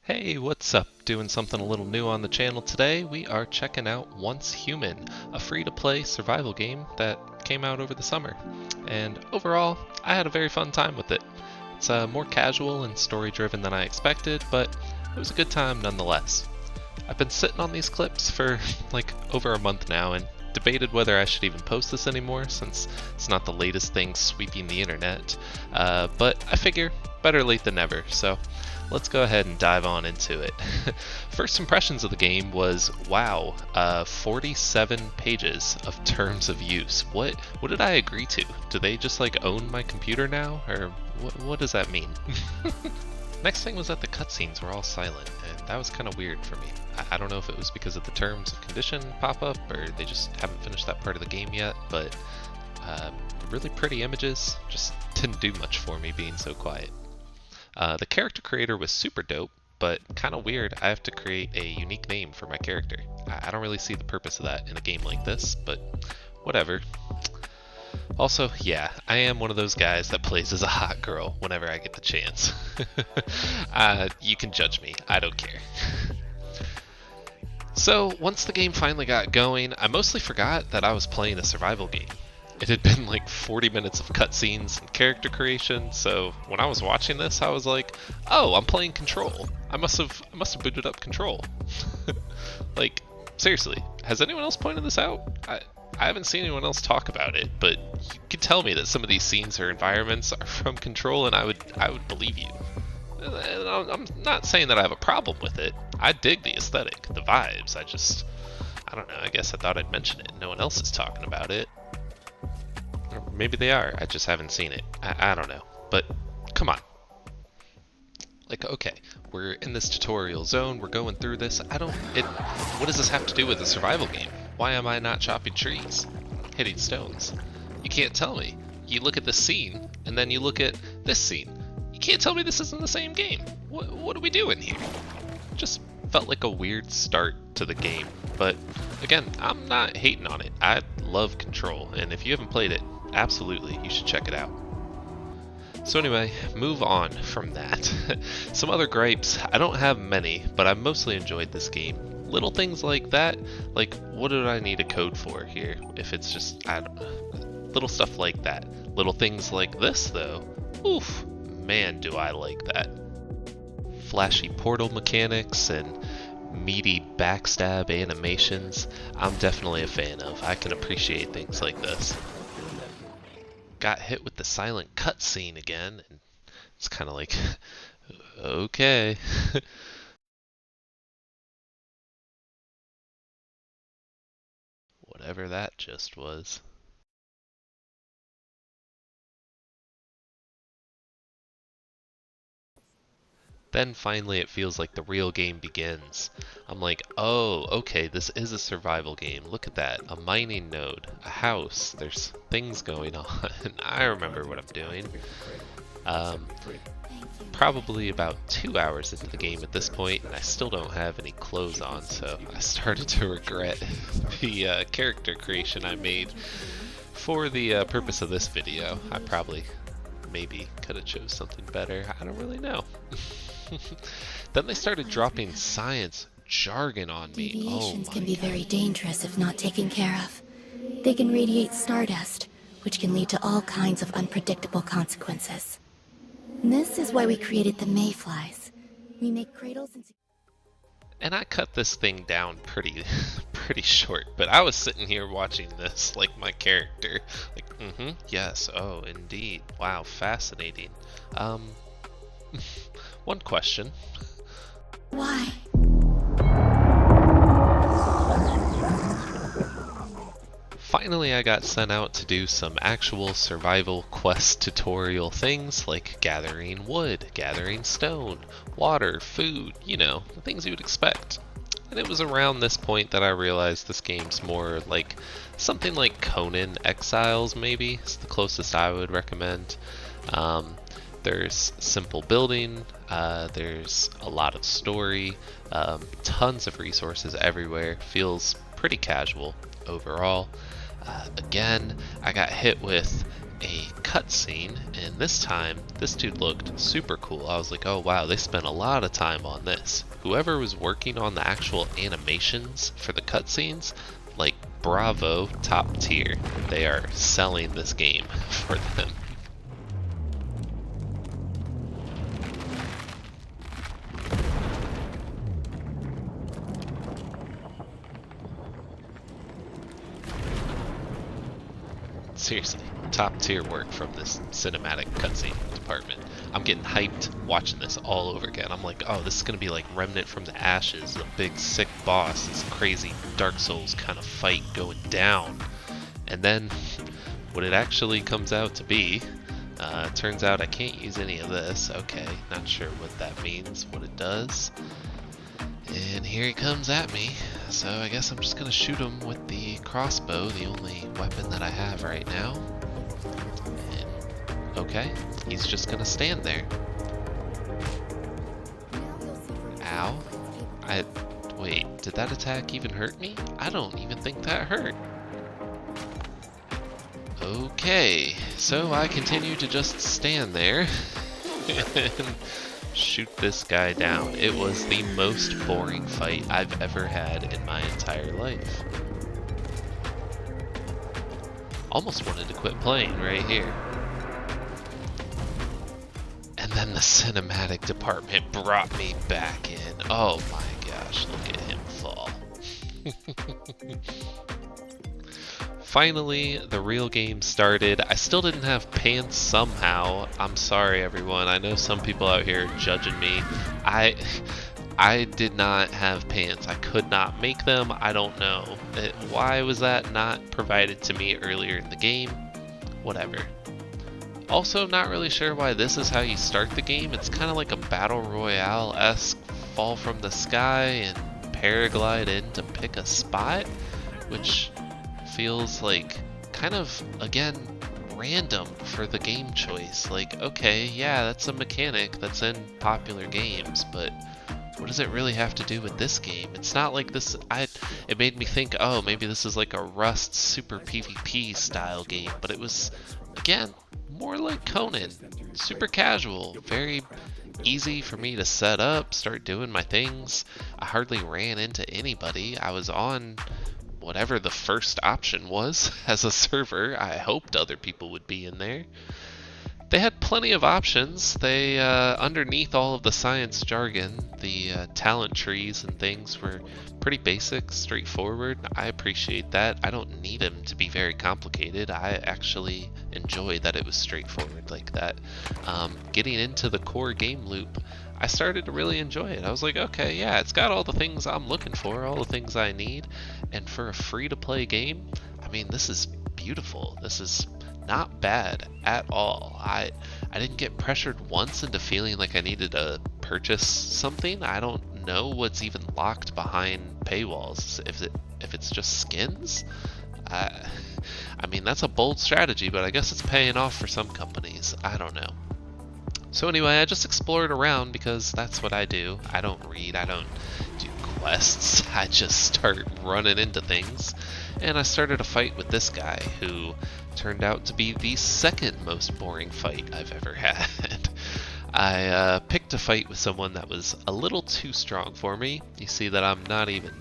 Hey, what's up? Doing something a little new on the channel today. We are checking out Once Human, a free-to-play survival game that came out over the summer. And overall, I had a very fun time with it. It's more casual and story-driven than I expected, but it was a good time nonetheless. I've been sitting on these clips for like over a month now and debated whether I should even post this anymore since it's not the latest thing sweeping the internet. But I figure better late than never, so let's go ahead and dive on into it. First impressions of the game was, wow, 47 pages of terms of use. What did I agree to? Do they just like own my computer now? Or what does that mean? Next thing was that the cutscenes were all silent, and that was kind of weird for me. I don't know if it was because of the terms of condition pop-up, or they just haven't finished that part of the game yet, but really pretty images just didn't do much for me being so quiet. The character creator was super dope, but kind of weird. I have to create a unique name for my character. I don't really see the purpose of that in a game like this, but whatever. Also, yeah, I am one of those guys that plays as a hot girl whenever I get the chance. You can judge me, I don't care. So, once the game finally got going, I mostly forgot that I was playing a survival game. It had been like 40 minutes of cutscenes and character creation, so when I was watching this, I was like, "Oh, I'm playing Control. I must have booted up Control." Like, seriously, has anyone else pointed this out? I haven't seen anyone else talk about it, but you could tell me that some of these scenes or environments are from Control, and I would believe you. I'm not saying that I have a problem with it. I dig the aesthetic, the vibes. I don't know. I guess I thought I'd mention it. No one else is talking about it. Or maybe they are, I just haven't seen it. I don't know. But, come on. Like, okay, we're in this tutorial zone, we're going through this. What does this have to do with a survival game? Why am I not chopping trees? Hitting stones? You can't tell me. You look at this scene, and then you look at this scene. You can't tell me this isn't the same game. What are we doing here? Just felt like a weird start to the game. But, again, I'm not hating on it. I love Control, and if you haven't played it, absolutely, you should check it out. So anyway, move on from that. Some other gripes, I don't have many, but I mostly enjoyed this game. Little things like that, like what do I need a code for here? If it's just, I don't know, little stuff like that. Little things like this though, oof, man do I like that. Flashy portal mechanics and meaty backstab animations, I'm definitely a fan of. I can appreciate things like this. Got hit with the silent cutscene again, and it's kind of like, okay. Whatever that just was. Then finally it feels like the real game begins. I'm like, oh, okay, this is a survival game. Look at that, a mining node, a house, there's things going on. I remember what I'm doing. Probably about 2 hours into the game at this point, and I still don't have any clothes on, so I started to regret the character creation I made for the purpose of this video. I probably maybe could have chose something better. I don't really know. Then they started dropping science jargon on me. Deviations can be very dangerous if not taken care of. They can radiate stardust, which can lead to all kinds of unpredictable consequences. This is why we created the mayflies. We make cradles and I cut this thing down pretty short, but I was sitting here watching this like my character. Like, yes, oh, indeed. Wow, fascinating. One question. Why? Finally, I got sent out to do some actual survival quest tutorial things like gathering wood, gathering stone, water, food, you know, the things you would expect. And it was around this point that I realized this game's more like something like Conan Exiles, maybe. It's the closest I would recommend. There's simple building, there's a lot of story, tons of resources everywhere, feels pretty casual overall. Again, I got hit with a cutscene, and this time, this dude looked super cool. I was like, oh wow, they spent a lot of time on this. Whoever was working on the actual animations for the cutscenes, like, bravo, top tier. They are selling this game for them. Seriously, top tier work from this cinematic cutscene department. I'm getting hyped watching this all over again. I'm like, oh, this is gonna be like Remnant from the Ashes, the big sick boss, this crazy Dark Souls kind of fight going down. And then, what it actually comes out to be, turns out I can't use any of this. Okay, not sure what that means, what it does. And here he comes at me, so I guess I'm just gonna shoot him with the crossbow, the only weapon that I have right now. And, okay, he's just gonna stand there. Ow. Wait, did that attack even hurt me? I don't even think that hurt. Okay, so I continue to just stand there and shoot this guy down. It was the most boring fight I've ever had in my entire life. Almost wanted to quit playing right here. And then the cinematic department brought me back in. Oh my gosh, look at him fall. Finally, the real game started. I still didn't have pants somehow. I'm sorry, everyone. I know some people out here are judging me. I did not have pants. I could not make them. I don't know. Why was that not provided to me earlier in the game? Whatever. Also, not really sure why this is how you start the game. It's kind of like a battle royale-esque fall from the sky and paraglide in to pick a spot, which feels like kind of, again, random for the game choice. Like, okay, yeah, that's a mechanic that's in popular games, but what does it really have to do with this game? It's not like this. It made me think, oh, maybe this is like a Rust super PvP style game, but it was, again, more like Conan, super casual, very easy for me to set up, start doing my things. I hardly ran into anybody. I was on whatever the first option was as a server. I hoped other people would be in there. They had plenty of options. They, underneath all of the science jargon, the talent trees and things were pretty basic, straightforward. I appreciate that. I don't need them to be very complicated. I actually enjoy that it was straightforward like that. Getting into the core game loop, I started to really enjoy it. I was like, okay, yeah, it's got all the things I'm looking for, all the things I need, and for a free-to-play game, I mean, this is beautiful. This is not bad at all. I didn't get pressured once into feeling like I needed to purchase something. I don't know what's even locked behind paywalls. If it's just skins, I mean, that's a bold strategy, but I guess it's paying off for some companies. I don't know. So anyway, I just explored around because that's what I do. I don't read, I don't do quests, I just start running into things. And I started a fight with this guy who turned out to be the second most boring fight I've ever had. I picked a fight with someone that was a little too strong for me. You see that I'm not even,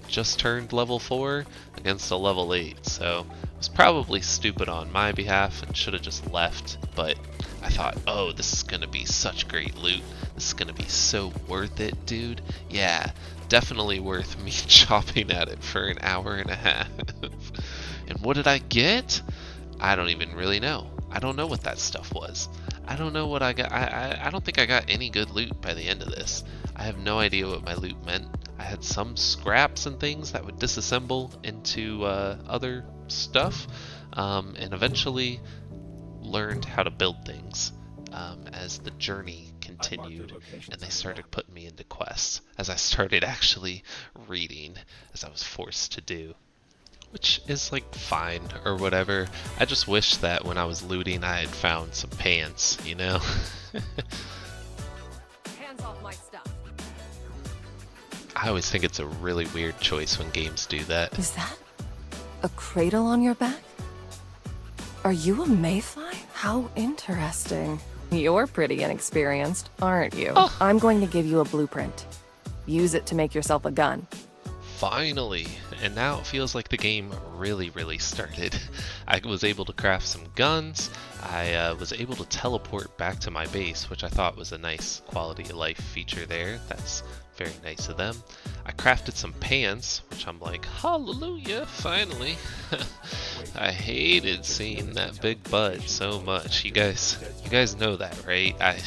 just turned level 4 against a level 8, so it was probably stupid on my behalf and should have just left, but I thought, oh, this is gonna be such great loot. This is gonna be so worth it, dude. Yeah, definitely worth me chopping at it for an hour and a half. And what did I get? I don't even really know. I don't know what that stuff was. I don't know what I got. I don't think I got any good loot by the end of this. I have no idea what my loot meant. I had some scraps and things that would disassemble into other stuff, and eventually learned how to build things as the journey continued, and they started putting me into quests as I started actually reading, as I was forced to do, which is like fine or whatever. I just wish that when I was looting I had found some pants, you know? Hands off my stuff. I always think it's a really weird choice when games do that. Is that a cradle on your back? Are you a mayfly? How interesting. You're pretty inexperienced, aren't you? Oh. I'm going to give you a blueprint. Use it to make yourself a gun. Finally! And now it feels like the game really started. I was able to craft some guns, I was able to teleport back to my base, which I thought was a nice quality of life feature there. That's very nice of them. I crafted some pants, which I'm like, hallelujah, finally. I hated seeing that big bud so much. You guys know that, right? I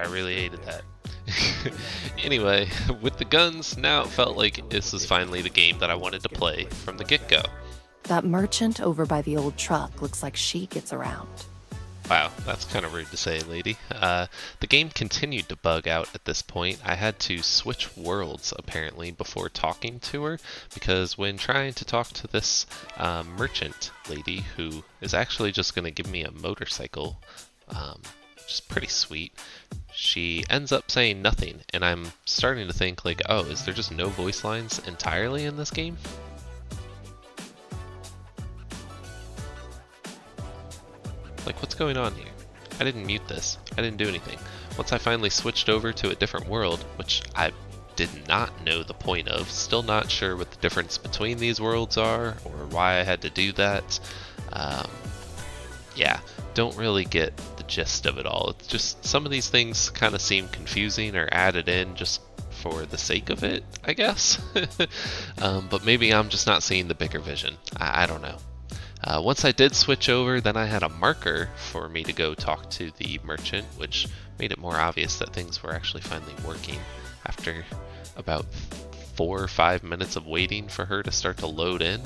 really hated that. Anyway, with the guns, now it felt like this was finally the game that I wanted to play from the get-go. That merchant over by the old truck looks like she gets around. Wow, that's kind of rude to say, lady. The game continued to bug out at this point. I had to switch worlds, apparently, before talking to her, because when trying to talk to this merchant lady, who is actually just going to give me a motorcycle, which is pretty sweet, she ends up saying nothing, and I'm starting to think, like, oh, is there just no voice lines entirely in this game? Like, what's going on here? I didn't mute this. I didn't do anything. Once I finally switched over to a different world, which I did not know the point of, still not sure what the difference between these worlds are, or why I had to do that. Yeah, don't really get the gist of it all. It's just some of these things kind of seem confusing or added in just for the sake of it, I guess. But maybe I'm just not seeing the bigger vision. I don't know. Once I did switch over, then I had a marker for me to go talk to the merchant, which made it more obvious that things were actually finally working after about 4 or 5 minutes of waiting for her to start to load in,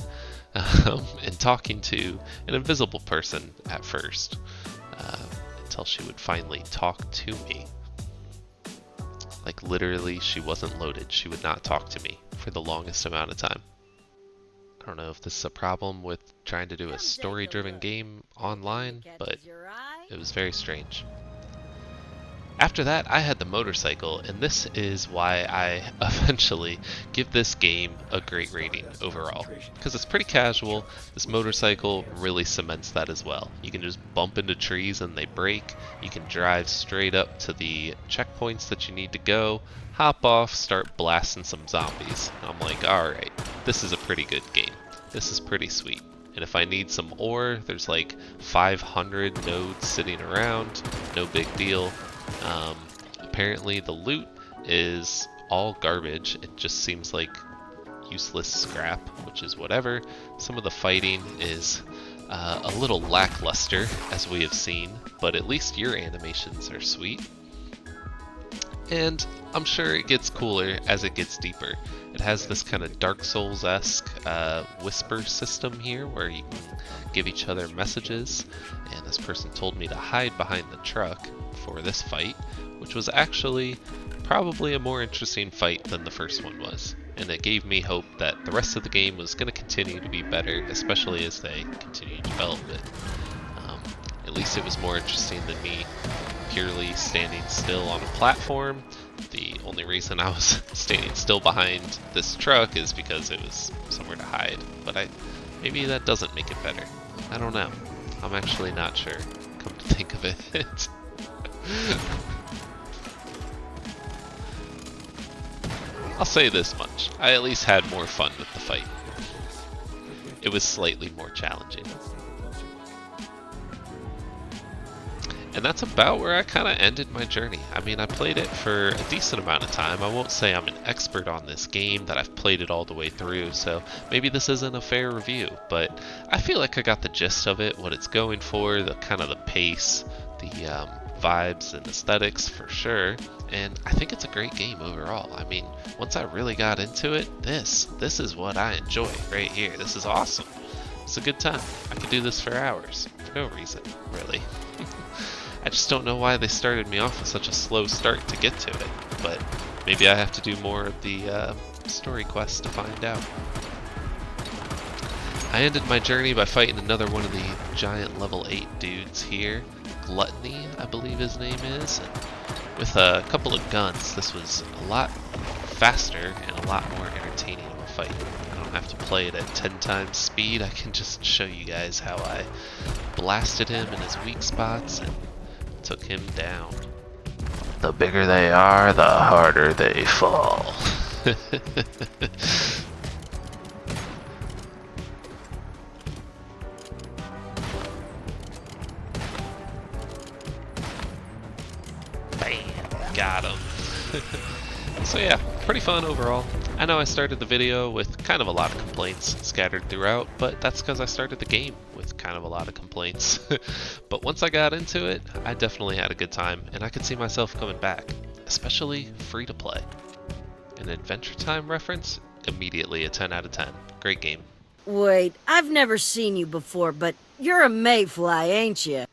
and talking to an invisible person at first, until she would finally talk to me. Like, literally, she wasn't loaded. She would not talk to me for the longest amount of time. I don't know if this is a problem with trying to do a story-driven game online, but it was very strange. After that, I had the motorcycle, and this is why I eventually give this game a great rating overall. Because it's pretty casual, this motorcycle really cements that as well. You can just bump into trees and they break, you can drive straight up to the checkpoints that you need to go, hop off, start blasting some zombies. And I'm like, alright, this is a pretty good game. This is pretty sweet. And if I need some ore, there's like 500 nodes sitting around, no big deal. Apparently the loot is all garbage. It just seems like useless scrap, which is whatever. Some of the fighting is a little lackluster, as we have seen, but at least your animations are sweet. And I'm sure it gets cooler as it gets deeper. It has this kind of Dark Souls-esque whisper system here where you can give each other messages, and this person told me to hide behind the truck for this fight, which was actually probably a more interesting fight than the first one was. And it gave me hope that the rest of the game was going to continue to be better, especially as they continue to develop it. At least it was more interesting than me purely standing still on a platform. The only reason I was standing still behind this truck is because it was somewhere to hide. But maybe that doesn't make it better. I don't know. I'm actually not sure, come to think of it. I'll say this much. I at least had more fun with the fight. It was slightly more challenging. And that's about where I kind of ended my journey. I mean, I played it for a decent amount of time. I won't say I'm an expert on this game, that I've played it all the way through, so maybe this isn't a fair review, but I feel like I got the gist of it, what it's going for, the kind of the pace, the vibes and aesthetics for sure, and I think it's a great game overall. I mean, once I really got into it, this is what I enjoy right here. This is awesome. It's a good time. I could do this for hours, for no reason, really. I just don't know why they started me off with such a slow start to get to it, but maybe I have to do more of the story quests to find out. I ended my journey by fighting another one of the giant level 8 dudes here. Gluttony, I believe his name is. And with a couple of guns, this was a lot faster and a lot more entertaining of a fight. I don't have to play it at 10 times speed. I can just show you guys how I blasted him in his weak spots and took him down. The bigger they are, the harder they fall. Bam! Got him. So yeah, pretty fun overall. I know I started the video with kind of a lot of complaints scattered throughout, but that's because I started the game with kind of a lot of complaints. But once I got into it, I definitely had a good time, and I could see myself coming back, especially free to play. An Adventure Time reference? Immediately a 10 out of 10. Great game. Wait, I've never seen you before, but you're a mayfly, ain't you?